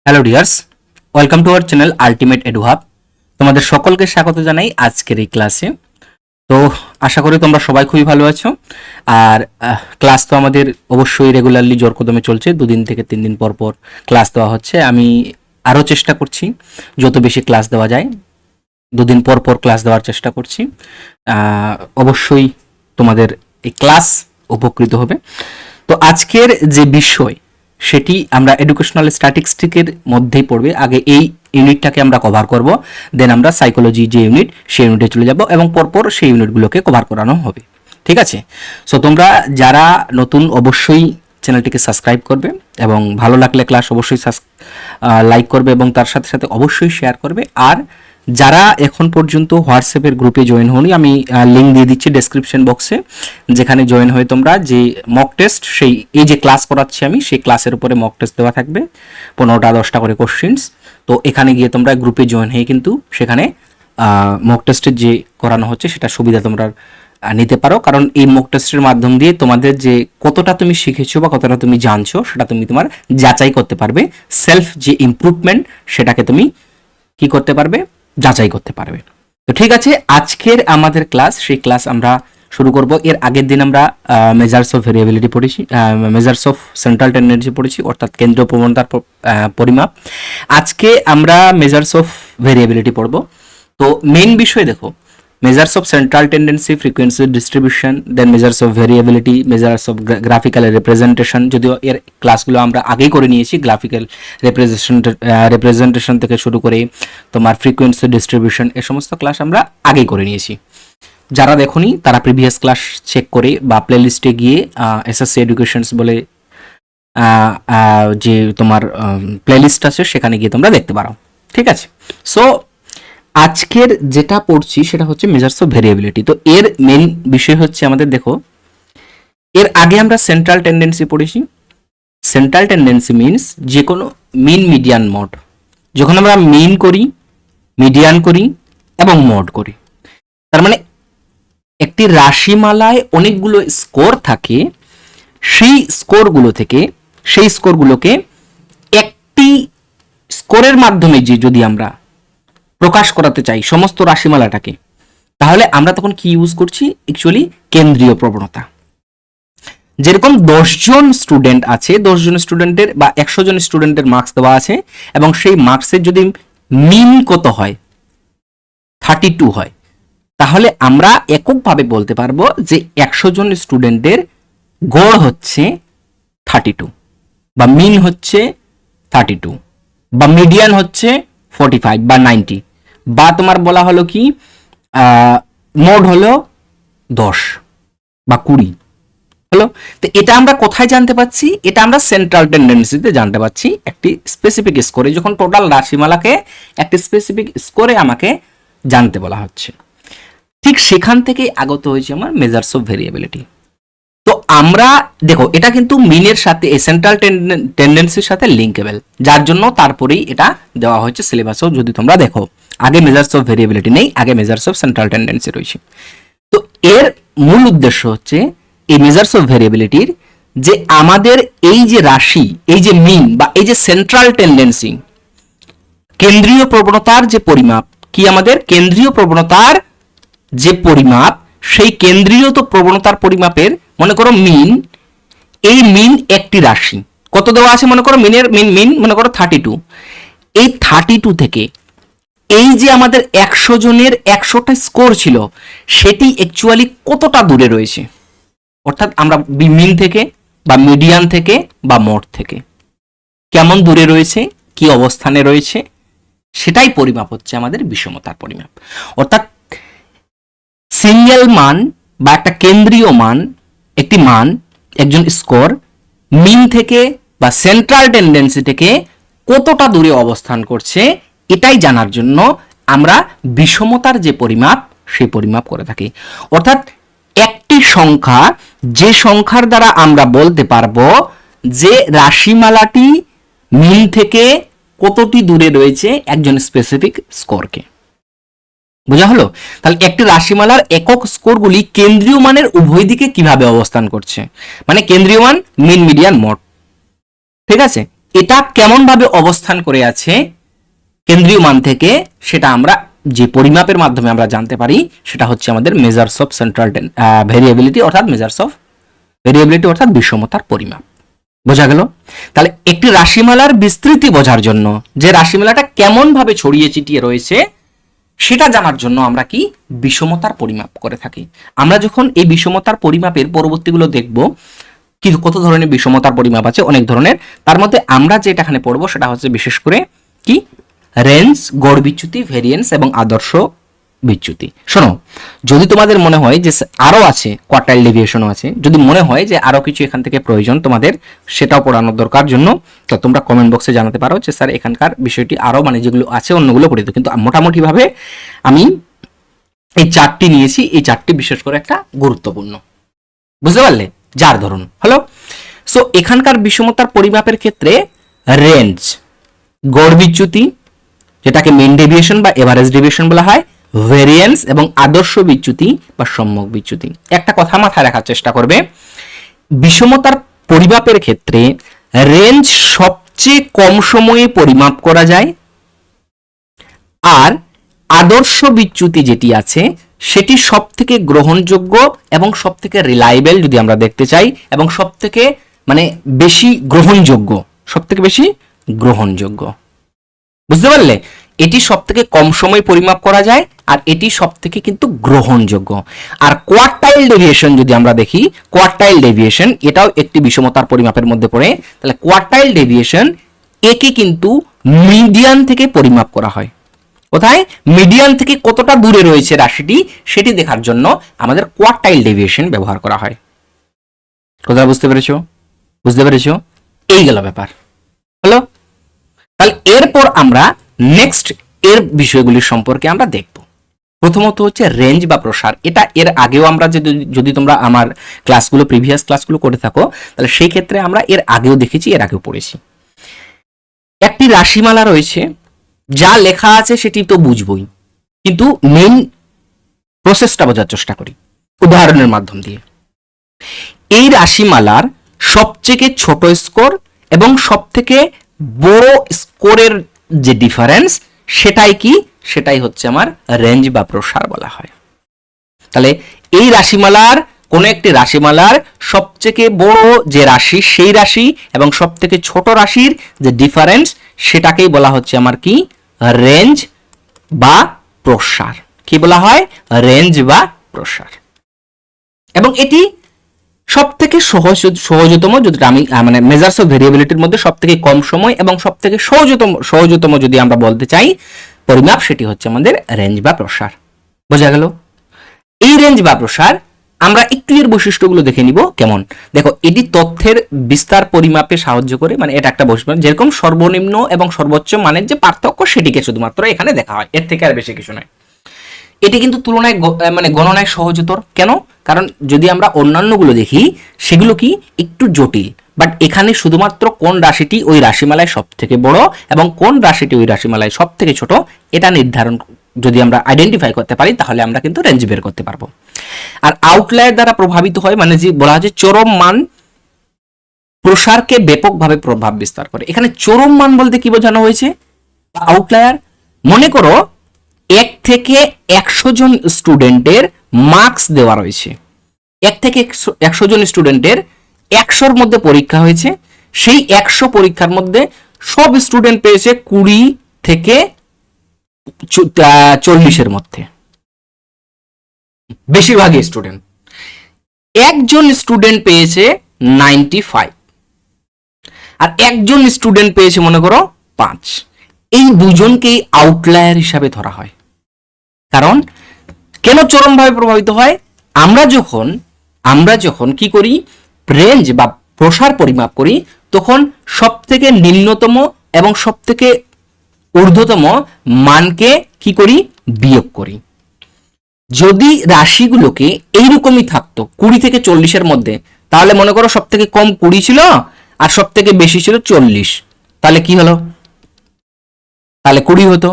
Hello dears, welcome to our channel ultimate এডুহাব। তোমাদের সকলকে স্বাগত জানাই আজকের এই ক্লাসে। তো আশা করি তোমরা সবাই খুবই ভালো আছো। আর ক্লাস তো আমাদের অবশ্যই রেগুলারলি জোর কদমে চলছে, 2 দিন থেকে 3 দিন পর পর ক্লাস দেওয়া হচ্ছে। আমি আরও চেষ্টা করছি যত বেশি ক্লাস দেওয়া যায়, 2 দিন পর পর ক্লাস দেওয়ার চেষ্টা করছি। অবশ্যই তোমাদের এই ক্লাস উপকৃত হবে। তো আজকের যে বিষয় সেটি আমরা এডুকেশনাল স্ট্যাটিস্টিকের মধ্যেই পড়বে। আগে এই ইউনিটটাকে আমরা কভার করব, দেন আমরা সাইকোলজি যে ইউনিট সেই ইউনিটে চলে যাব এবং পরপর সেই ইউনিটগুলোকে কভার করানো হবে। ঠিক আছে? সো তোমরা যারা নতুন অবশ্যই চ্যানেলটিকে সাবস্ক্রাইব করবে এবং ভালো লাগলে ক্লাস অবশ্যই লাইক করবে এবং তার সাথে সাথে অবশ্যই শেয়ার করবে। আর যারা এখন পর্যন্ত হোয়াটসঅ্যাপের গ্রুপে জয়েন হওনি, আমি লিঙ্ক দিয়ে দিচ্ছি ডেসক্রিপশন বক্সে, যেখানে জয়েন হয়ে তোমরা যে মক টেস্ট, এই যে ক্লাস করাচ্ছি আমি, সেই ক্লাসের উপরে মক টেস্ট দেওয়া থাকবে 15টা 10টা করে কোশ্চেন্স। তো এখানে গিয়ে তোমরা গ্রুপে জয়েন হয়ে কিন্তু সেখানে মক টেস্টের যে করানো হচ্ছে সেটা সুবিধা তোমরা নিতে পারো। কারণ এই মক টেস্টের মাধ্যম দিয়ে তোমাদের যে কতটা তুমি শিখেছো বা কতটা তুমি জানছো সেটা তুমি তোমার যাচাই করতে পারবে। সেলফ যে ইমপ্রুভমেন্ট সেটাকে তুমি কি করতে পারবে, যাচাই করতে পারবে। তো ঠিক আছে, আজকের আমাদের ক্লাস, সেই ক্লাস আমরা শুরু করব। এর আগের দিন আমরা মেজার্স অফ ভেরিয়েবিলিটি পড়েছি, মেজার্স অফ সেন্ট্রাল টেন্ডেন্সি পড়েছি, অর্থাৎ কেন্দ্রীয় প্রবণতার পরিমাপ। আজকে আমরা মেজার্স অফ ভেরিয়েবিলিটি পড়ব। তো মেইন বিষয় দেখো, measures of central tendency, frequency distribution, then measures of variability, measures of graphical representation. যদিও এর ক্লাসগুলো আমরা আগেই করে নিয়েছি, গ্রাফিক্যাল রিপ্রেজেন্টেশন থেকে শুরু করে তোমার ফ্রিকোয়েন্সি ডিস্ট্রিবিউশন, এ সমস্ত ক্লাস আমরা আগেই করে নিয়েছি। যারা দেখোনি তারা প্রিভিয়াস ক্লাস চেক করে বা প্লেলিস্টে গিয়ে এসএসসি এডুকেশনস বলে যে তোমার প্লেলিস্ট আছে সেখানে গিয়ে তোমরা দেখতে পারো। ঠিক আছে? সো আজকের যেটা পড়ছি সেটা হচ্ছে মেজার্স অফ ভেরিয়েবিলিটি। তো এর মেন বিষয় হচ্ছে আমাদের, দেখো, এর আগে আমরা সেন্ট্রাল টেন্ডেন্সি পড়েছি। সেন্ট্রাল টেন্ডেন্সি মিনস যে কোনো মিন মিডিয়ান মড। যখন আমরা মিন করি, মিডিয়ান করি এবং মড করি, তার মানে একটি রাশিমালায় অনেকগুলো স্কোর থাকে। সেই স্কোরগুলোকে একটি স্কোরের মাধ্যমে যদি আমরা প্রকাশ করাতে চাই সমস্ত রাশিমালাটাকে, তাহলে আমরা তখন কি ইউজ করছি? অ্যাকচুয়ালি কেন্দ্রীয় প্রবণতা। যেরকম 10 জন স্টুডেন্ট আছে, 10 জন স্টুডেন্টের বা 100 জন স্টুডেন্টের মার্কস দেওয়া আছে এবং সেই মার্কসের যদি মিন কত হয়, 32 হয়, তাহলে আমরা এককভাবে বলতে পারবো যে 100 জন স্টুডেন্টের গড় হচ্ছে 32, বা মিন হচ্ছে 32, বা মিডিয়ান হচ্ছে 45 বা 90, বা তোমার বলা হলো কি মোড হলো 10 বা 20 হলো। তো এটা আমরা কোথায় জানতে পাচ্ছি? এটা আমরা সেন্ট্রাল টেন্ডেন্সিতে জানতে পাচ্ছি, একটি স্পেসিফিক স্কোরে, যখন টোটাল রাশিমালাকে একটি স্পেসিফিক স্কোরে আমাকে জানতে বলা হচ্ছে। ঠিক সেখান থেকেই আগত হয়েছে আমার মেজার্স অফ ভেরিয়েবিলিটি। তো আমরা দেখো, এটা কিন্তু মিনের সাথে, সেন্ট্রাল টেন্ডেন্সির সাথে লিঙ্কেবল, যার জন্য তারপরেই এটা দেওয়া হয়েছে সিলেবাসেও। যদি তোমরা দেখো, আগে মেজার্স অফ ভেরিয়েবিলিটি নেই, আগে মেজার্স অফ সেন্ট্রাল টেন্ডেন্সি রয়েছে। তো এর মূল উদ্দেশ্য হচ্ছে এই মেজার্স অফ ভেরিয়েবিলিটির, যে আমাদের এই যে রাশি, এই যে মিন বা এই যে সেন্ট্রাল টেন্ডেন্সি, কেন্দ্রীয় প্রবণতার যে পরিমাপ, কি আমাদের কেন্দ্রীয় প্রবণতার যে পরিমাপ, সেই কেন্দ্রীয় তো প্রবণতার পরিমাপের, মনে করো মিন, এই মিন একটি রাশি, কত দেওয়া আছে মনে করো, মিনের মিন মনে করো 32। এই 32 থেকে এই যে আমাদের 100 জনের 100টা স্কোর ছিল, সেটি অ্যাকচুয়ালি কতটা দূরে রয়েছে, অর্থাৎ আমরা মিন থেকে বা মিডিয়ান থেকে বা মোড থেকে কেমন দূরে রয়েছে, কি অবস্থানে রয়েছে, সেটাই পরিমাপ হচ্ছে আমাদের বিষমতার পরিমাপ। অর্থাৎ সিঙ্গেল মান বা একটা কেন্দ্রীয় মান, একটি মান, একজন স্কোর মিন থেকে বা সেন্ট্রাল টেন্ডেন্সি থেকে কতটা দূরে অবস্থান করছে, এটাই জানার জন্য আমরা বিষমতার যে পরিমাপ, সেই পরিমাপ করে থাকি। অর্থাৎ একটি সংখ্যা, যে সংখ্যার দ্বারা আমরা বলতে পারবো যে রাশিমালাটি মিন থেকে কতটি দূরে রয়েছে একজন স্পেসিফিক স্কোরকে। বোঝা হলো? তাহলে একটি রাশিমালার একক স্কোরগুলি কেন্দ্রীয় মানের উভয় দিকে কিভাবে অবস্থান করছে, মানে কেন্দ্রীয় মান, মিন, মিডিয়ান, মোড। ঠিক আছে? এটা কেমন ভাবে অবস্থান করে আছে কেন্দ্রীয় মান থেকে, সেটা আমরা যে পরিমাপের মাধ্যমে আমরা জানতে পারি, সেটা হচ্ছে আমাদের মেজার্স অফ সেন্ট্রাল ভেরিয়েবিলিটি, অর্থাৎ মেজার্স অফ ভেরিয়েবিলিটি অর্থাৎ বিষমতার পরিমাপ। বোঝা গেল? তাহলে একটি রাশিমালার বিস্তৃতি বোঝার জন্য, যে রাশিমালাটা কেমন ভাবে ছড়িয়ে ছিটিয়ে রয়েছে সেটা জানার জন্য আমরা কি বিষমতার পরিমাপ করে থাকি। আমরা যখন এই বিষমতার পরিমাপের পরবর্তীগুলো দেখব, কি কত ধরনের বিষমতার পরিমাপ আছে, অনেক ধরনের, তার মধ্যে আমরা যেটা এখানে পড়বো সেটা হচ্ছে বিশেষ করে কি রেঞ্জ, গড় বিচ্যুতি, ভেরিয়েন্স এবং আদর্শ বিচ্যুতি। শোনো, যদি তোমাদের মনে হয় যে আরো আছে, কোয়ার্টাইল ডেভিয়েশনও আছে, যদি মনে হয় যে আরো কিছু এখান থেকে প্রয়োজন তোমাদের, সেটাও পড়ানোর দরকার জন্য, তো তোমরা কমেন্ট বক্সে জানাতে পারো যে স্যার এখানকার বিষয়টি আরো মানে যেগুলো আছে অন্যগুলো পড়ে দিত। কিন্তু মোটামুটি ভাবে আমি এই চারটি নিয়েছি, এই চারটি বিশেষ করে একটা গুরুত্বপূর্ণ। বুঝতে পারলে? যার ধরুন হলো। সো এখানকার বিষমতার পরিমাপের ক্ষেত্রে রেঞ্জ, গড় বিচ্যুতি যেটাকে মিন ডেভিয়েশন বা এভারেজ ডেভিয়েশন বলা হয়, ভেরিয়েন্স এবং আদর্শ বিচ্যুতি বা সম্যক বিচ্যুতি। একটা কথা মাথায় রাখার চেষ্টা করবে, বিষমতার পরিমাপের ক্ষেত্রে রেঞ্জ সবচেয়ে কম সময়ে পরিমাপ করা যায়, আর আদর্শ বিচ্যুতি যেটি আছে সেটি সব থেকে গ্রহণযোগ্য এবং সব থেকে রিলায়েবল যদি আমরা দেখতে চাই, এবং সব থেকে মানে বেশি গ্রহণযোগ্য, সব থেকে বেশি গ্রহণযোগ্য। বুঝতে পারলে? এটি সব থেকে কম সময় পরিমাপ করা যায়, আর এটি সব থেকে কিন্তু গ্রহণযোগ্য। আর কোয়ার্টাইল ডেভিয়েশন যদি আমরা দেখি, কোয়ার্টাইল ডেভিয়েশন এটাও একটি বিষমতার পরিমাপের মধ্যে পড়ে। তাহলে কোয়ার্টাইল ডেভিয়েশন একে কিন্তু মিডিয়ান থেকে পরিমাপ করা হয়। কোথায়? মিডিয়ান থেকে কতটা দূরে রয়েছে রাশিটি সেটি দেখার জন্য আমাদের কোয়ার্টাইল ডেভিয়েশন ব্যবহার করা হয়। কথা বুঝতে পেরেছো? বুঝতে পেরেছো? এই গেল ব্যাপার। হলো? তাহলে এরপর আমরা নেক্সট এর বিষয়গুলির সম্পর্কে আমরা দেখব। প্রথমত হচ্ছে রেঞ্জ বা প্রসার। এটা এর আগেও আমরা যদি তোমরা আমার ক্লাসগুলো, প্রিভিয়াস ক্লাসগুলো করে থাকো, তাহলে সেই ক্ষেত্রে আমরা এর আগেও দেখেছি, এর আগেও পড়েছি। একটি রাশিমালা রয়েছে, যা লেখা আছে সেটি তো বুঝবই, কিন্তু মেইন প্রসেসটা বোঝার চেষ্টা করি উদাহরণের মাধ্যম দিয়ে। এই রাশিমালার সবথেকে ছোট স্কোর এবং সবথেকে বড় স্কোরের যে ডিফারেন্স, সেটাই কি? সেটাই হচ্ছে আমার রেঞ্জ বা প্রসার বলা হয়। তাহলে এই রাশিমালার, কোন একটি রাশিমালার সবথেকে বড় যে রাশি সেই রাশি এবং সবথেকে ছোট রাশির যে ডিফারেন্স, সেটাকেই বলা হচ্ছে আমার কি? রেঞ্জ বা প্রসার। কি বলা হয়? রেঞ্জ বা প্রসার। এবং এটি সব থেকে সহজতম, যদি আমি মানে মেজার্স অফ ভেরিয়েবিলিটির মধ্যে সব থেকে কম সময় এবং সব থেকে সহজতম যদি আমরা বলতে চাই পরিমাপ, সেটি হচ্ছে আমাদের রেঞ্জ বা প্রসার। বোঝা গেল? এই রেঞ্জ বা প্রসার আমরা একটু এর বৈশিষ্ট্যগুলো দেখে নিব। কেমন? দেখো, এটি তথ্যের বিস্তার পরিমাপে সাহায্য করে, মানে এটা একটা বৈশিষ্ট্য, যেরকম সর্বনিম্ন এবং সর্বোচ্চ মানের যে পার্থক্য সেটিকে শুধুমাত্র এখানে দেখা হয়, এর থেকে আর বেশি কিছু নয়। এটি কিন্তু তুলনায় মানে গণনায় সহজতর। কেন? কারণ যদি আমরা অন্যান্যগুলো দেখি সেগুলো কি একটু জটিল, বাট এখানে শুধুমাত্র কোন রাশিটি ওই রাশিমালায় সব থেকে বড় এবং কোন রাশিটি ওই রাশিমালায় সব থেকে ছোট, এটা নির্ধারণ যদি আমরা আইডেন্টিফাই করতে পারি, তাহলে আমরা কিন্তু রেঞ্জ বের করতে পারবো। আর আউটলায়ার দ্বারা প্রভাবিত হয়, মানে যে বলা হচ্ছে চরম মান প্রসারকে ব্যাপকভাবে প্রভাব বিস্তার করে। এখানে চরম মান বলতে কি বোঝানো হয়েছে? আউটলায়ার, মনে করো 1 থেকে 100 জন স্টুডেন্টের মার্কস দেওয়া রয়েছে। 1 থেকে 100 জন স্টুডেন্টের 100-র মধ্যে পরীক্ষা হয়েছে, সেই 100 পরীক্ষার মধ্যে সব স্টুডেন্ট পেয়েছে 20 থেকে 40-এর মধ্যে, বেশিরভাগই স্টুডেন্ট। একজন স্টুডেন্ট পেয়েছে 95, আর একজন স্টুডেন্ট পেয়েছে মনে করো 5। এই দুজনকেই আউটলায়ার হিসাবে ধরা হয়। কারণ কেন চরমভাবে প্রভাবিত হয়? আমরা যখন কি করি, রেঞ্জ বা প্রসার পরিমাপ করি, তখন সব থেকে নিম্নতম এবং সব থেকে ঊর্ধ্বতম মানকে কি করি? বিয়োগ করি। যদি রাশিগুলোকে এইরকমই থাকতো 20 থেকে 40-এর মধ্যে, তাহলে মনে করো সব থেকে কম 20 ছিল আর সব থেকে বেশি ছিল 40, তাহলে কি হলো? তাহলে 20 হতো।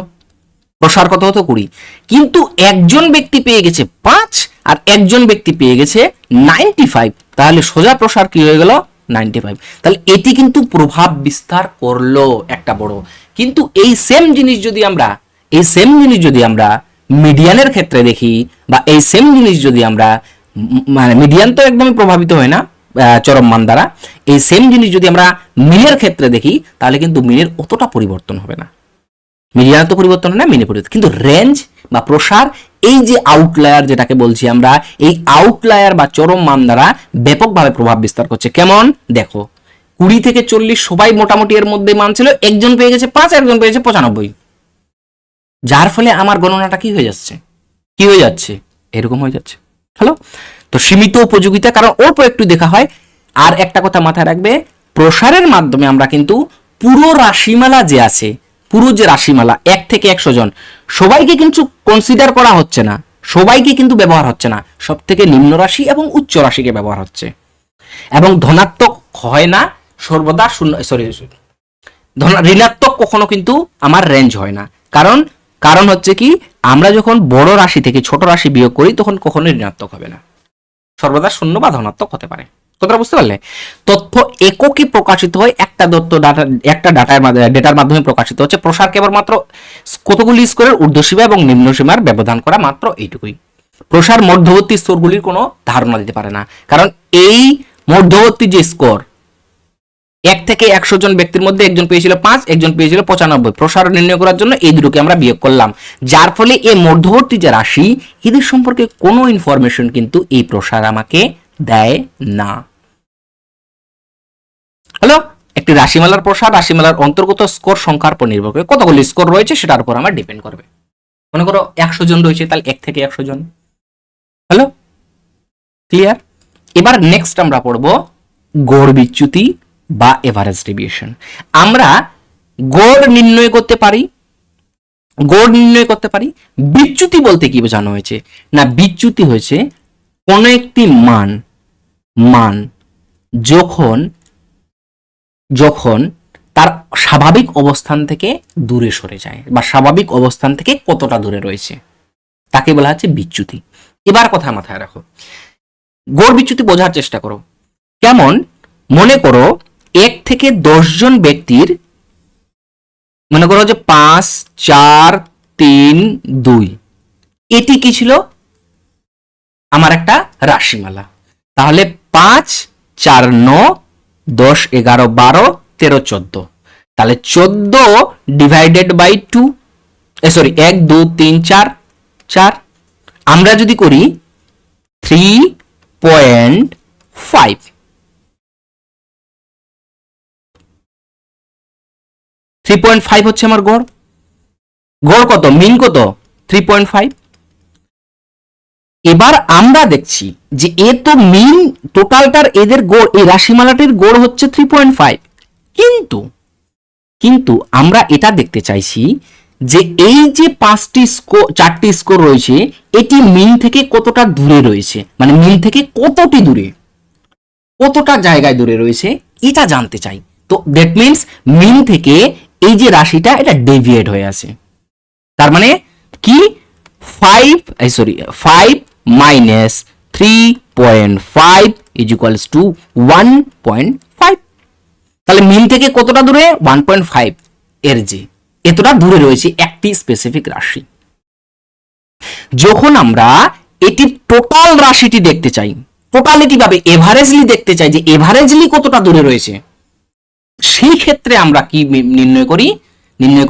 প্রসার কত হতো? 20। কিন্তু একজন ব্যক্তি পেয়ে গেছে 5 আর একজন ব্যক্তি পেয়ে গেছে 95, তাহলে সোজা প্রসার কি হয়ে গেল? 95। তাহলে এটি কিন্তু প্রভাব বিস্তার করলো একটা বড়। কিন্তু এই সেম জিনিস যদি আমরা মিডিয়ানের ক্ষেত্রে দেখি, বা এই সেম জিনিস যদি আমরা মানে মিডিয়ান তো একদমই প্রভাবিত হয় না চরম মান দ্বারা, এই সেম জিনিস যদি আমরা মিনের ক্ষেত্রে দেখি, তাহলে কিন্তু মিনের অতটা পরিবর্তন হবে না। মিডিয়ান তো পরিবর্তন হয় না, মিনে পরিবর্তন, কিন্তু রেঞ্জ বা প্রসার, এই যে আউটলায়ার যেটাকে বলছি আমরা, এই আউটলায়ার বা চরম মান দ্বারা ব্যাপকভাবে প্রভাব বিস্তার করছে। কেমন দেখো, 20 থেকে 40 সবাই মোটামুটি এর মধ্যে মান ছিল, একজন পেয়ে গেছে 5, একজন পেয়েছে 95, যার ফলে আমার গণনাটা কি হয়ে যাচ্ছে এরকম হয়ে যাচ্ছে। হ্যালো, তো সীমিত উপযোগিতা, কারণ অল্প একটু দেখা হয়। আর একটা কথা মাথায় রাখবে, প্রসারের মাধ্যমে আমরা কিন্তু পুরো রাশিমালা যে আছে, পুরো যে রাশিমালা 1 থেকে 100 জন, সবাইকে কিন্তু কনসিডার করা হচ্ছে না, সবাইকে কিন্তু ব্যবহার হচ্ছে না, সব থেকে নিম্ন রাশি এবং উচ্চ রাশিকে ব্যবহার হচ্ছে। এবং ধনাত্মক হয় না সর্বদা, ঋণাত্মক কখনো কিন্তু আমার রেঞ্জ হয় না। কারণ হচ্ছে কি, আমরা যখন বড় রাশি থেকে ছোট রাশি বিয়োগ করি, তখন কখনো ঋণাত্মক হবে না, সর্বদা শূন্য বা ধনাত্মক হতে পারে। কথাটা বুঝতে পারলে? তথ্য এককে প্রকাশিত হয়, একটা ডেটার মাধ্যমে প্রকাশিত হচ্ছে। প্রসার কেবলমাত্র কতগুলি স্কোরের ঊর্ধ্বসীমা এবং নিম্ন সীমার ব্যবধান করা, মাত্র এইটুকুই। প্রসার মধ্যবর্তী স্তরগুলির কোনো ধারণা দিতে পারে না, কারণ এই মধ্যবর্তী যে স্কোর, 1 থেকে 100 জন ব্যক্তির মধ্যে একজন পেয়েছিল 5, একজন পেয়েছিল 95, প্রসার নির্ণয় করার জন্য এই দুটোকে আমরা বিয়োগ করলাম, যার ফলে এই মধ্যবর্তী যে রাশি, এদের সম্পর্কে কোনো ইনফরমেশন কিন্তু এই প্রসার আমাকে দেয় না। হ্যালো, একটি রাশিমালার প্রসার রাশিমালার অন্তর্গত স্কোর সংখ্যার উপর নির্ভর করে, কতগুলি স্কোর রয়েছে সেটার উপর আমার ডিপেন্ড করবে। মনে করো 100 জন রয়েছে, তাহলে 1 থেকে 100 জন। Hello, clear? এবার নেক্সট আমরা পড়ব গড় বিচ্যুতি বা এভারেজ ডেভিয়েশন। আমরা গড় নির্ণয় করতে পারি। বিচ্যুতি বলতে কি বোঝানো হয়েছে না, বিচ্যুতি হয়েছে কোন একটি মান যখন তার স্বাভাবিক অবস্থান থেকে দূরে সরে যায়, বা স্বাভাবিক অবস্থান থেকে কতটা দূরে রয়েছে, তাকে বলা হচ্ছে বিচ্যুতি। এবার কথা মাথায় রাখো, গড় বিচ্যুতি বোঝার চেষ্টা করো। কেমন, মনে করো 1 থেকে 10 জন ব্যক্তির, মনে করো যে 5, 4, 3, 2, এটি কি ছিল, আমার একটা রাশিমালা। তাহলে 5, 4, 9, 10, 11, 12, 13, 14, তাহলে 14 ডিভাইডেড বাই 2, 1, 2, 3, 4। আমরা যদি করি 3.5, 3.5 হচ্ছে আমার গড় কত, মিন কত, 3.5। এবার আমরা দেখছি যে এ তো মিন টোটালটার, এদের গড়, এই রাশিমালাটির গড় হচ্ছে 3.5, কিন্তু আমরা এটা দেখতে চাইছি যে এই যে 4টি স্কোর রয়েছে, এটি মিন থেকে কতটা দূরে রয়েছে, মানে মিন থেকে কতটা জায়গায় দূরে রয়েছে, এটা জানতে চাই। তো দ্যাট মিনস মিন থেকে এই যে রাশিটা, এটা ডেভিয়েট হয়ে আছে। তার মানে কি, 5 মাইনাস 3.5 ইজ ইকুয়ালস টু 1.5। তাহলে মিন থেকে কতটা দূরে, 1.5, এর যে এতটা দূরে রয়েছে একটি স্পেসিফিক রাশি। যখন আমরা এটি টোটাল রাশিটি দেখতে চাই, টোটালিটি ভাবে এভারেজলি দেখতে চাই যে এভারেজলি কতটা দূরে রয়েছে, সেই ক্ষেত্রে আমরা কি নির্ণয়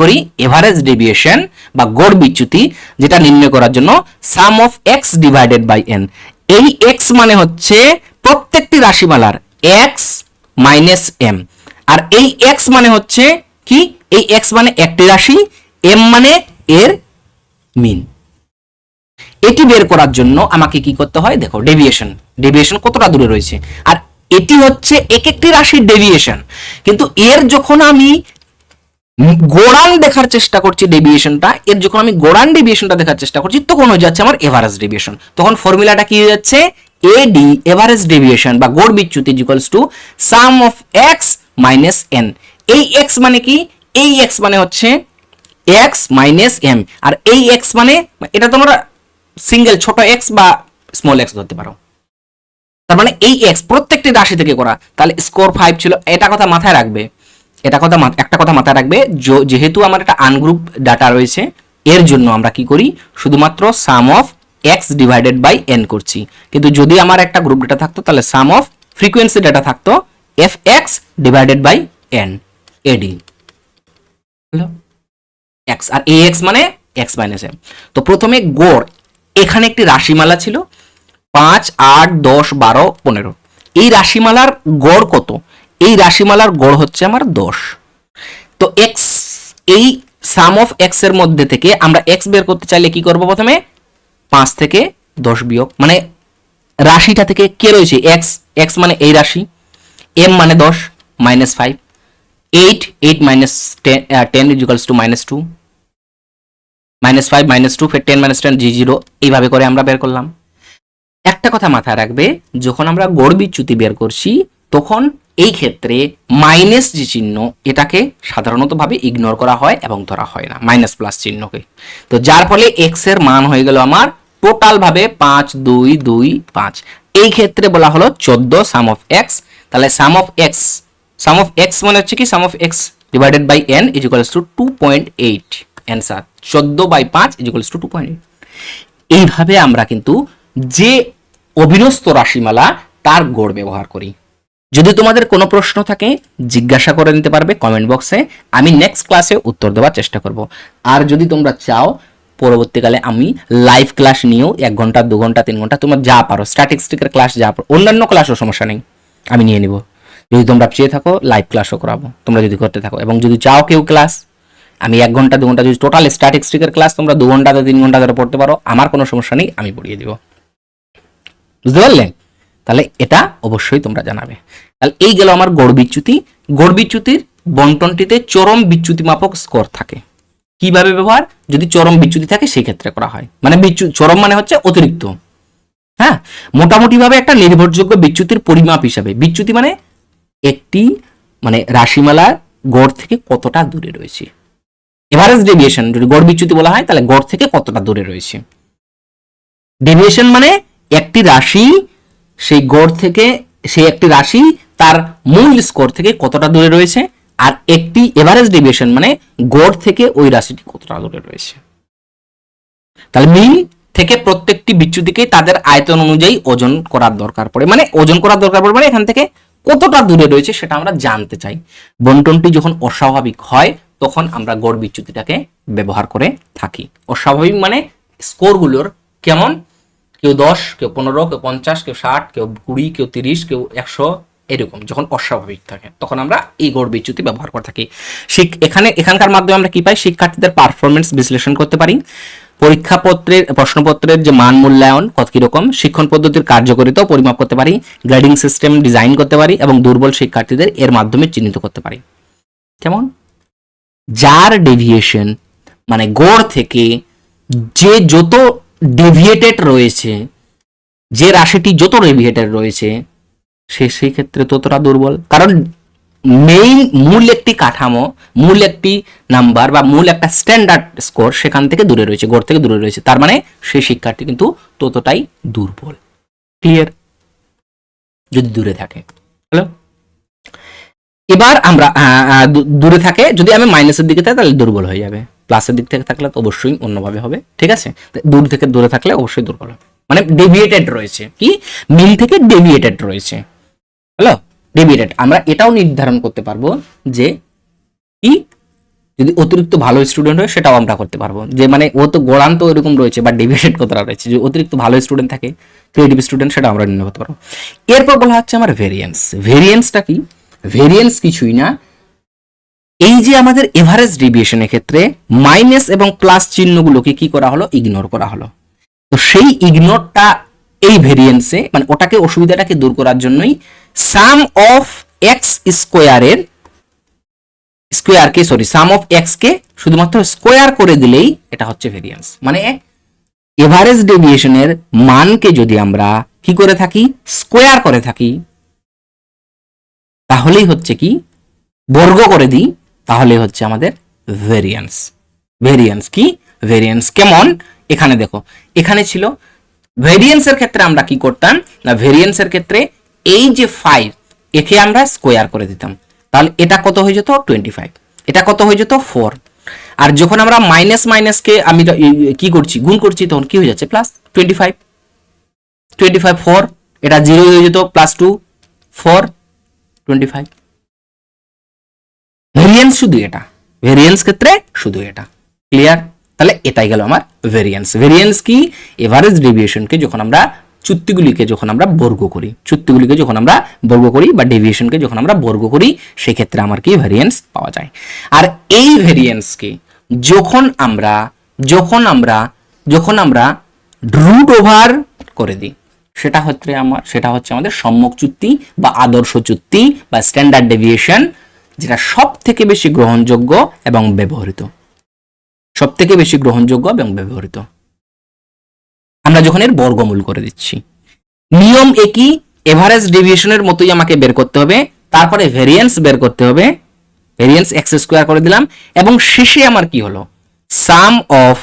করি এভারেজ ডেভিয়েশন বা গড় বিচ্যুতি, যেটা নির্ণয় করার জন্য sum of x divided by n। এই x মানে হচ্ছে প্রত্যেকটি রাশিমালার x মাইনাস m, আর এই x মানে হচ্ছে কি, এই x মানে একটি রাশি, m মানে এর মিন। এটি বের করার জন্য আমাকে কি করতে হয়, দেখো ডেভিয়েশন কতটা দূরে রয়েছে, আর এটি হচ্ছে এক একটি রাশির ডেভিয়েশন। কিন্তু এর যখন আমি গোড়ান দেখার চেষ্টা করছি ডেভিয়েশনটা, দেখার চেষ্টা করছি, তখন হয়ে যাচ্ছে আমার এভারেজ ডেভিয়েশন। তখন ফর্মুলাটা কি হয়ে যাচ্ছে, এডি এভারেজ ডেভিয়েশন বা গড় বিচ্যুতি equals to some of x minus n। এই x মানে কি, এই x মানে হচ্ছে x মাইনাস m, আর এই x মানে, এটা তোমরা সিঙ্গেল ছোট x বা স্মল x ধরতে পারো। তার মানে এই এক্স প্রত্যেকটি রাশি থেকে করা, তাহলে স্কোর 5 ছিল। এটা কথা মাথায় রাখবে, একটা কথা মাথায় রাখবে, যেহেতু আমার একটা আনগ্রুপ ডাটা রয়েছে, এর জন্য আমরা কি করি, শুধুমাত্র sum of x divided by n করছি। কিন্তু যদি আমার একটা গ্রুপ ডাটা থাকতো তাহলে সাম অফ ফ্রিকোয়েন্সি ডাটা থাকতো f x divided by n, এডি এক্স, আর এ এক্স মানে এক্স মাইনাস এম। তো প্রথমে গড়, এখানে একটি রাশিমালা ছিল 5, 8, 10, 12, 15। এই রাশিমালার গড় কত? এই রাশিমালার গড় হচ্ছে আমার 10। তো এক্স, এই সাম অফ এক্স এর মধ্যে থেকে আমরা এক্স বের করতে চাইলে কি করব, প্রথমে 5 থেকে 10 বিয়োগ, মানে রাশিটা থেকে কে রয়েছে, এক্স, এক্স মানে এই রাশি, এম মানে 10, -5, 8 minus 10 ইকুয়ালস টু -2, -5 -2 ফের 10 - 10 0, এইভাবে করে আমরা বের করলাম। একটা কথা মাথায় রাখবে, যখন আমরা গড় বিচ্যুতি বের করছি তখন এই ক্ষেত্রে মাইনাস যে চিহ্ন, এটাকে সাধারণতভাবে ইগনোর করা হয় এবং ধরা হয় না, মাইনাস প্লাস চিহ্নকে। তো যার ফলে এক্স এর মান হয়ে গেল আমার টোটাল ভাবে 5, 2, 2, 5। এই ক্ষেত্রে বলা হলো 14 সাম অফ এক্স। তাহলে সাম অফ এক্স মানে হচ্ছে কি, sum of x divided by n is equals to 2.8। Answer 14/5 is equals to 2.8। এইভাবে আমরা কিন্তু যে অবিন্যস্ত রাশিমালা তার গড় ব্যবহার করি। যদি তোমাদের কোনো প্রশ্ন থাকে জিজ্ঞাসা করে নিতে পারবে কমেন্ট বক্সে, আমি নেক্সট ক্লাসে উত্তর দেওয়ার চেষ্টা করব। আর যদি তোমরা চাও পরবর্তীকালে আমি লাইভ ক্লাস নিয়েও 1 ঘন্টা, 2 ঘন্টা, 3 ঘন্টা, তোমরা যা পারো, স্ট্যাটিস্টিকের ক্লাস যা পারো, অন্যান্য ক্লাসও সমস্যা নেই, আমি নিয়ে নিব। যদি তোমরা চেয়ে থাকো লাইভ ক্লাসও করাবো, তোমরা যদি করতে থাকো। এবং যদি চাও কেউ ক্লাস, আমি 1 ঘন্টা, 2 ঘন্টা, যদি টোটাল স্ট্যাটিস্টিকের ক্লাস তোমরা 2 ঘন্টা, 3 ঘন্টা ধরে পড়তে পারো, আমার কোনো সমস্যা নেই, আমি পড়িয়ে দিব। বুঝতে পারলে? তাহলে এটা অবশ্যই তোমরা জানাবে। তাহলে এই গেল আমার গড় বিচ্যুতি। গড় বিচ্যুতির বন্টনটিতে চরম বিচ্যুতি মাপক স্কোর থাকে। কিভাবে ব্যবহার? যদি চরম বিচ্যুতি থাকে সেই ক্ষেত্রে করা হয়, মানে চরম মানে হচ্ছে অতিরিক্ত, হ্যাঁ, মোটামুটি ভাবে একটা নির্ভরযোগ্য বিচ্যুতির পরিমাপ হিসাবে। বিচ্যুতি মানে একটি, মানে রাশিমালার গড় থেকে কতটা দূরে রয়েছে। এভারেজ ডেভিয়েশন যদি গড় বিচ্যুতি বলা হয় তাহলে গড় থেকে কতটা দূরে রয়েছে। ডেভিয়েশন মানে একটি রাশি সেই গড় থেকে, সেই একটি রাশি তার মূল স্কোর থেকে কতটা দূরে রয়েছে। আর একটি এভারেজ ডেভিয়েশন মানে গড় থেকে ওই রাশিটি কতটা দূরে রয়েছে। তাহলে মিল থেকে প্রত্যেকটি বিচ্যুতিকে তাদের আয়তন অনুযায়ী ওজন করার দরকার পড়ে, মানে ওজন করার দরকার পড়ে মানে এখান থেকে কতটা দূরে রয়েছে সেটা আমরা জানতে চাই। বন্টনটি যখন অস্বাভাবিক হয় তখন আমরা গড় বিচ্যুতিটাকে ব্যবহার করে থাকি। অস্বাভাবিক মানে স্কোরগুলোর কেমন, কেউ 10, কেউ 15, কেউ 50, কেউ 60, কেউ 20, কেউ 30, কেউ 100, এরকম যখন অস্বাভাবিক থাকে তখন আমরা এই গড় বিচ্যুতি ব্যবহার করে থাকি। এখানকার মাধ্যমে আমরা কি পাই, শিক্ষার্থীদের পারফরমেন্স বিশ্লেষণ করতে পারি, পরীক্ষাপত্রের প্রশ্নপত্রের যে মান মূল্যায়ন কত কিরকম, শিক্ষণ পদ্ধতির কার্যকারিতাও পরিমাপ করতে পারি, গ্রেডিং সিস্টেম ডিজাইন করতে পারি এবং দুর্বল শিক্ষার্থীদের এর মাধ্যমে চিহ্নিত করতে পারি। কেমন, যার ডেভিয়েশন মানে গড় থেকে যে যত ডেভিয়েটেড রয়েছে, যে রাশিটি যত ডেভিয়েটেড রয়েছে সেই ক্ষেত্রে ততটা দুর্বল। কারণ মেইন মূল একটি কাঠামো, মূল একটি নাম্বার বা মূল একটা স্ট্যান্ডার্ড স্কোর সেখান থেকে দূরে রয়েছে, গড় থেকে দূরে রয়েছে, তার মানে সেই শিক্ষার্থী কিন্তু ততটাই দুর্বল। ক্লিয়ার? যদি দূরে থাকে। হ্যালো, এবার আমরা দূরে থাকে, যদি আমি মাইনাসের দিকে থাকি তাহলে দুর্বল হয়ে যাবে, প্লাসের দিক থেকে থাকলে তো অবশ্যই অন্যভাবে হবে। ঠিক আছে, দূর থেকে দূরে থাকলে অবশ্যই দুর্বল হবে, মানে ডেভিয়েটেড রয়েছে, কি মিল থেকে ডেভিয়েটেড রয়েছে। হ্যালো, ডেভিয়েটেড আমরা এটাও নির্ধারণ করতে পারবো যে কি, যদি অতিরিক্ত ভালো স্টুডেন্ট হয় সেটাও আমরা করতে পারবো, যে মানে ও তো গোড়ান্ত এরকম রয়েছে বা ডেভিয়েটেড কতটা রয়েছে, যে অতিরিক্ত ভালো স্টুডেন্ট থাকে, ক্রিয়েটিভ স্টুডেন্ট, সেটা আমরা নির্ণয় করতে পারবো। এরপর বলা হচ্ছে আমার ভেরিয়েন্স। ভেরিয়েন্সটা কি? ভেরিয়েন্স কিছুই না, এই যে আমাদের এভারেজ ডেভিয়েশনের ক্ষেত্রে মাইনাস এবং প্লাস চিহ্নগুলোকে কি করা হলো, ইগনোর করা হলো। তো সেই ইগনোরটা এই ভেরিয়েন্সে, মানে ওটাকে, অসুবিধাটাকে দূর করার জন্যই সাম অফ এক্স স্কোয়ারের সাম অফ এক্স কে শুধুমাত্র স্কোয়ার করে দিলেই এটা হচ্ছে ভেরিয়েন্স। মানে এভারেজ ডেভিয়েশনের মানকে যদি আমরা কি করে থাকি, স্কোয়ার করে থাকি, তাহলেই হচ্ছে কি, বর্গ করে দিই, তাহলে হচ্ছে আমাদের ভেরিয়েন্স। ভেরিয়েন্স কি, ভেরিয়েন্স কেমন, এখানে দেখো, এখানে ছিল ভেরিয়েন্সের ক্ষেত্রে আমরা কি করতাম না, ভেরিয়েন্সের ক্ষেত্রে এই যে 5 একে আমরা স্কোয়ার করে দিতাম, তাহলে এটা কত হয়ে যেত 25, এটা কত হয়ে যেত 4। আর যখন আমরা মাইনাস মাইনাসকে আমি কি করছি, গুণ করছি, তখন কি হয়ে যাচ্ছে প্লাস 25, 25 4, এটা 0 হয়ে যেত, +2 4 25। ভেরিয়েন্স শুধু এটা, ভেরিয়েন্স ক্ষেত্রে শুধু এটা, ক্লিয়ার? তাহলে এটাই গেল আমার ভেরিয়েন্স। ভেরিয়েন্স কি, এভারেজ ডেভিয়েশনকে যখন আমরা চুক্তিগুলিকে যখন আমরা বর্গ করি, চুক্তিগুলিকে যখন আমরা বর্গ করি বা ডেভিয়েশনকে যখন আমরা বর্গ করি, সেক্ষেত্রে আমার কি ভেরিয়েন্স পাওয়া যায়। আর এই ভেরিয়েন্সকে যখন আমরা যখন আমরা রুট ওভার করে দিই, সেটা হচ্ছে আমাদের সম্যক চুক্তি বা আদর্শ চুক্তি বা স্ট্যান্ডার্ড ডেভিয়েশন, যেটা সব থেকে বেশি গ্রহণযোগ্য এবং ব্যবহৃত, সব থেকে বেশি গ্রহণযোগ্য এবং ব্যবহৃত। আমরা যখন এর বর্গমূল করে দিচ্ছি, নিয়ম একই, এভারেজ ডেভিয়েশনের মতোই আমাকে বের করতে হবে, তারপরে ভেরিয়েন্স বের করতে হবে, ভেরিয়েন্স এক্স স্কোয়ার করে দিলাম, এবং শেষে আমার কি হলো, sum of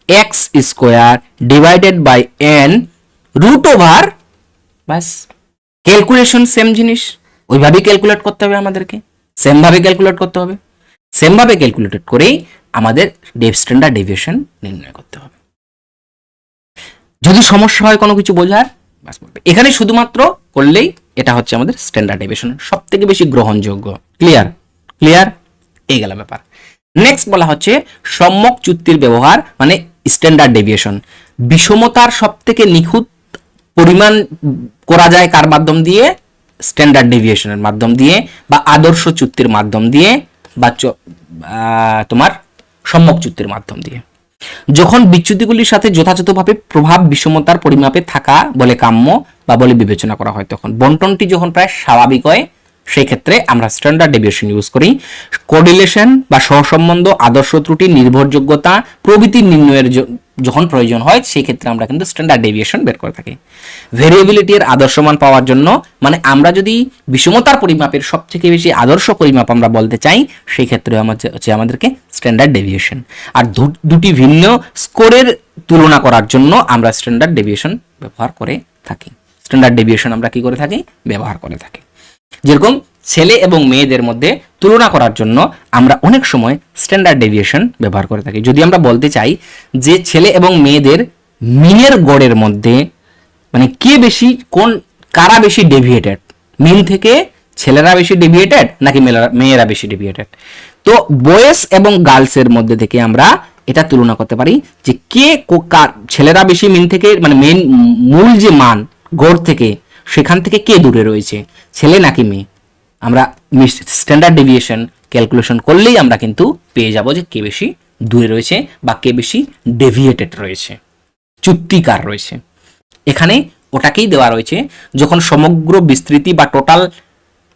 x square divided by n root over, বাস। ক্যালকুলেশন সেম জিনিস, ওইভাবেই ক্যালকুলেট করতে হবে আমাদেরকে, সেমভাবে ক্যালকুলেট করতে হবে, সেমভাবে ক্যালকুলেটেড করেই আমাদের স্ট্যান্ডার্ড ডেভিয়েশন নির্ণয় করতে হবে। যদি সমস্যা হয় কোনো কিছু বোঝার, বাস এখানে শুধুমাত্র করলেই এটা হচ্ছে আমাদের স্ট্যান্ডার্ড ডেভিয়েশন, সব থেকে বেশি গ্রহণযোগ্য। ক্লিয়ার? ক্লিয়ার? এই গেল ব্যাপার। নেক্সট বলা হচ্ছে সম্যক চুক্তির ব্যবহার, মানে স্ট্যান্ডার্ড ডেভিয়েশন। বিষমতার সব থেকে নিখুঁত পরিমাণ করা যায় কার মাধ্যম দিয়ে, স্ট্যান্ডার্ড ডেভিয়েশনের মাধ্যম দিয়ে, বা আদর্শ চুক্তির মাধ্যম দিয়ে, বা তোমার সম্যক চুক্তির মাধ্যম দিয়ে। যখন বিচ্যুতিগুলির সাথে যথাযথভাবে প্রভাব বিষমতার পরিমাপে থাকা বলে কাম্য বা বলে বিবেচনা করা হয়, তখন বন্টনটি যখন প্রায় স্বাভাবিক হয়, সেই ক্ষেত্রে আমরা স্ট্যান্ডার্ড ডেভিয়েশন ইউজ করি। কোরিলেশন বা সহসম্বন্ধ, আদর্শ ত্রুটি, নির্ভরযোগ্যতা প্রভৃতি নির্ণয়ের যখন প্রয়োজন হয়, সেই ক্ষেত্রে আমরা কিন্তু স্ট্যান্ডার্ড ডেভিয়েশন বের করে থাকি। ভেরিয়েবিলিটির আদর্শ মান পাওয়ার জন্য, মানে আমরা যদি বিষমতার পরিমাপের সব থেকে বেশি আদর্শ পরিমাপ আমরা বলতে চাই, সেই ক্ষেত্রে হচ্ছে আমাদেরকে স্ট্যান্ডার্ড ডেভিয়েশন। আর দুটি ভিন্ন স্কোরের তুলনা করার জন্য আমরা স্ট্যান্ডার্ড ডেভিয়েশন ব্যবহার করে থাকি। স্ট্যান্ডার্ড ডেভিয়েশন আমরা কি করে থাকি, ব্যবহার করে থাকি। যেরকম ছেলে এবং মেয়েদের মধ্যে তুলনা করার জন্য আমরা অনেক সময় স্ট্যান্ডার্ড ডেভিয়েশন ব্যবহার করে থাকি। যদি আমরা বলতে চাই যে ছেলে এবং মেয়েদের মিনের গড়ের মধ্যে মানে কে বেশি, কারা বেশি ডেভিয়েটেড, মিন থেকে ছেলেরা বেশি ডেভিয়েটেড নাকি মেয়েরা বেশি ডেভিয়েটেড, তো বয়েজ এবং গার্লসের মধ্যে থেকে আমরা এটা তুলনা করতে পারি যে কে ছেলেরা বেশি মিন থেকে, মানে মেন মূল যে মান গড় থেকে, সেখান থেকে কে দূরে রয়েছে, ছেলে নাকি মেয়ে। আমরা স্ট্যান্ডার্ড ডেভিয়েশন ক্যালকুলেশন করলেই আমরা কিন্তু পেয়ে যাব যে কে বেশি দূরে রয়েছে বা কে বেশি ডেভিয়েটেড রয়েছে, চুক্তিকার রয়েছে। এখানে ওটাকেই দেওয়া রয়েছে যখন সমগ্র বিস্তৃতি বা টোটাল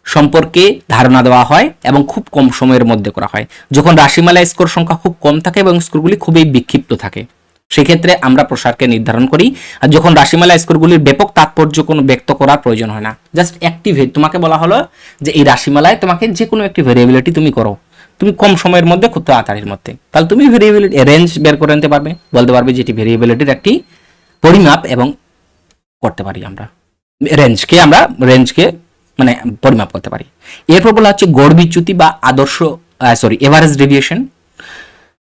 সম্পর্কে ধারণা দেওয়া হয় এবং খুব কম সময়ের মধ্যে করা হয়, যখন রাশিমালা স্কোর সংখ্যা খুব কম থাকে এবং স্কোরগুলি খুবই বিক্ষিপ্ত থাকে, সেক্ষেত্রে আমরা প্রসারকে নির্ধারণ করি। আর যখন রাশিমালা স্কোরগুলির ব্যাপক তাৎপর্য কোনো ব্যক্ত করার প্রয়োজন হয় না, জাস্ট একটি তোমাকে বলা হলো যে এই রাশিমালায় তোমাকে যে কোনো একটি ভেরিয়েবিলিটি তুমি করো, তুমি কম সময়ের মধ্যে খুব তাড়াতাড়ির মধ্যে, তাহলে তুমি ভেরিয়েবিলিটি রেঞ্জ বের করে নিতে পারবে, বলতে পারবে যে এটি ভেরিয়েবিলিটির একটি পরিমাপ, এবং করতে পারি আমরা রেঞ্জকে মানে পরিমাপ করতে পারি। এরপর বলা হচ্ছে গড় বিচ্যুতি বা এভারেজ ডেভিয়েশন।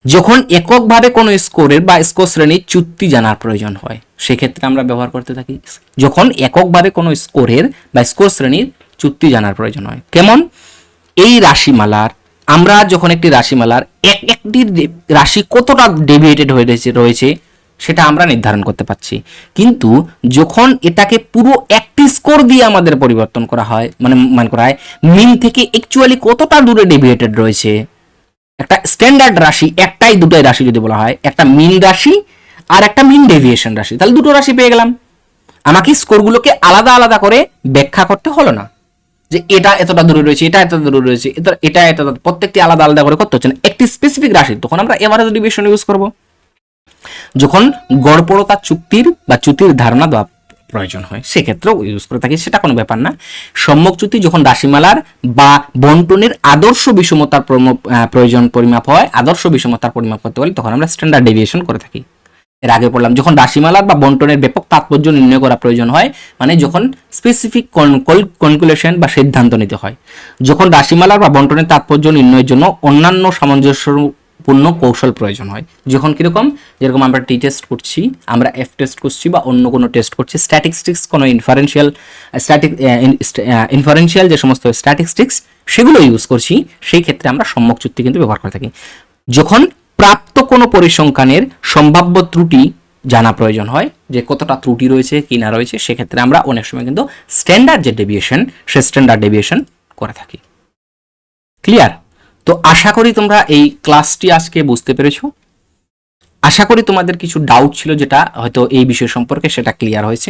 যখন এককভাবে কোনো স্কোরের বা স্কোর শ্রেণীর চুক্তি জানার প্রয়োজন হয়, সেক্ষেত্রে আমরা ব্যবহার করতে থাকি। যখন এককভাবে কোনো স্কোরের বা স্কোর শ্রেণীর চুক্তি জানার প্রয়োজন হয়, কেমন, এই রাশিমালার, আমরা যখন একটি রাশিমালার একটি রাশি কতটা ডেভিয়েটেড হয়ে রয়েছে সেটা আমরা নির্ধারণ করতে পারছি, কিন্তু যখন এটাকে পুরো একটি স্কোর দিয়ে আমাদের পরিবর্তন করা হয়, মানে করা হয় মিন থেকে অ্যাকচুয়ালি কতটা দূরে ডেভিয়েটেড রয়েছে, একটা স্ট্যান্ডার্ড রাশি, একটাই দুটোই রাশি যদি বলা হয়, একটা মিন রাশি আর একটা মিন ডেভিয়েশন রাশি, তাহলে দুটো রাশি পেয়ে গেলাম। আমাকে স্কোরগুলোকে আলাদা আলাদা করে ব্যাখ্যা করতে হলো না যে এটা এতটা দূরে রয়েছে, এটা এত দূরে রয়েছে, এটা প্রত্যেকটি আলাদা আলাদা করে করতে হচ্ছে না, একটি স্পেসিফিক রাশি, তখন আমরা এভারেজ ডেভিয়েশন ইউজ করব। যখন গড়পড়তা চুক্তির বা চ্যুতির ধারণা দেওয়া প্রয়োজন হয়, সেক্ষেত্রেও ইউজ করে থাকি, সেটা কোনো ব্যাপার না। সম্যক চ্যুতি যখন রাশিমালার বা বন্টনের আদর্শ বিষমতার প্রয়োজন পরিমাপ হয়, আদর্শ বিষমতার পরিমাপ করতে বলি, তখন আমরা স্ট্যান্ডার্ড ডেভিয়েশন করে থাকি। এর আগে পড়লাম, যখন রাশিমালার বা বন্টনের ব্যাপক তাৎপর্য নির্ণয় করা প্রয়োজন হয়, মানে যখন স্পেসিফিক কনক্লুশন বা সিদ্ধান্ত নিতে হয়, যখন রাশিমালার বা বন্টনের তাৎপর্য নির্ণয়ের জন্য অন্যান্য সামঞ্জস্যপূর্ণ কৌশল প্রয়োজন হয়, যখন কিরকম, যেরকম আমরা টি টেস্ট করছি, আমরা এফ টেস্ট করছি বা অন্য কোনো টেস্ট করছি, স্ট্যাটিস্টিক্স কোনো ইনফারেন্সিয়াল যে সমস্ত স্ট্যাটিস্টিক্স সেগুলো ইউজ করছি, সেই ক্ষেত্রে আমরা সম্যক যুক্তি কিন্তু ব্যবহার করে থাকি। যখন প্রাপ্ত কোনো পরিসংখ্যানের সম্ভাব্য ত্রুটি জানা প্রয়োজন হয়, যে কতটা ত্রুটি রয়েছে কি না রয়েছে, সেক্ষেত্রে আমরা অনেক সময় কিন্তু স্ট্যান্ডার্ড যে ডেভিয়েশন, সে স্ট্যান্ডার্ড ডেভিয়েশন করে থাকি। ক্লিয়ার? তো আশা করি তোমরা এই ক্লাসটি আজকে বুঝতে পেরেছো। আশা করি তোমাদের কিছু ডাউট ছিল যেটা হয়তো এই বিষয় সম্পর্কে, সেটা ক্লিয়ার হয়েছে।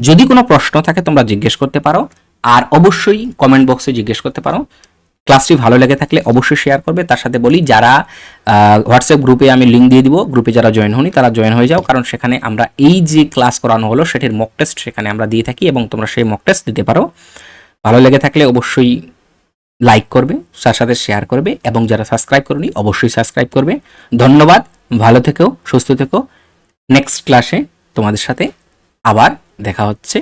যদি কোনো প্রশ্ন থাকে তোমরা জিজ্ঞেস করতে পারো, আর অবশ্যই কমেন্ট বক্সে জিজ্ঞেস করতে পারো। ক্লাসটি ভালো লেগে থাকলে অবশ্যই শেয়ার করবে। তার সাথে বলি, যারা হোয়াটসঅ্যাপ গ্রুপে আমি লিঙ্ক দিয়ে দিব, গ্রুপে যারা জয়েন হনি তারা জয়েন হয়ে যাও, কারণ সেখানে আমরা এই যে ক্লাস করানো হলো সেটির মক টেস্ট সেখানে আমরা দিয়ে থাকি এবং তোমরা সেই মক টেস্ট দিতে পারো। ভালো লেগে থাকলে অবশ্যই লাইক করবে, তার সাথে শেয়ার করবে, এবং যারা সাবস্ক্রাইব করনি অবশ্যই সাবস্ক্রাইব করবে। ধন্যবাদ, ভালো থেকো, সুস্থ থেকো। নেক্সট ক্লাসে তোমাদের সাথে আবার দেখা হচ্ছে।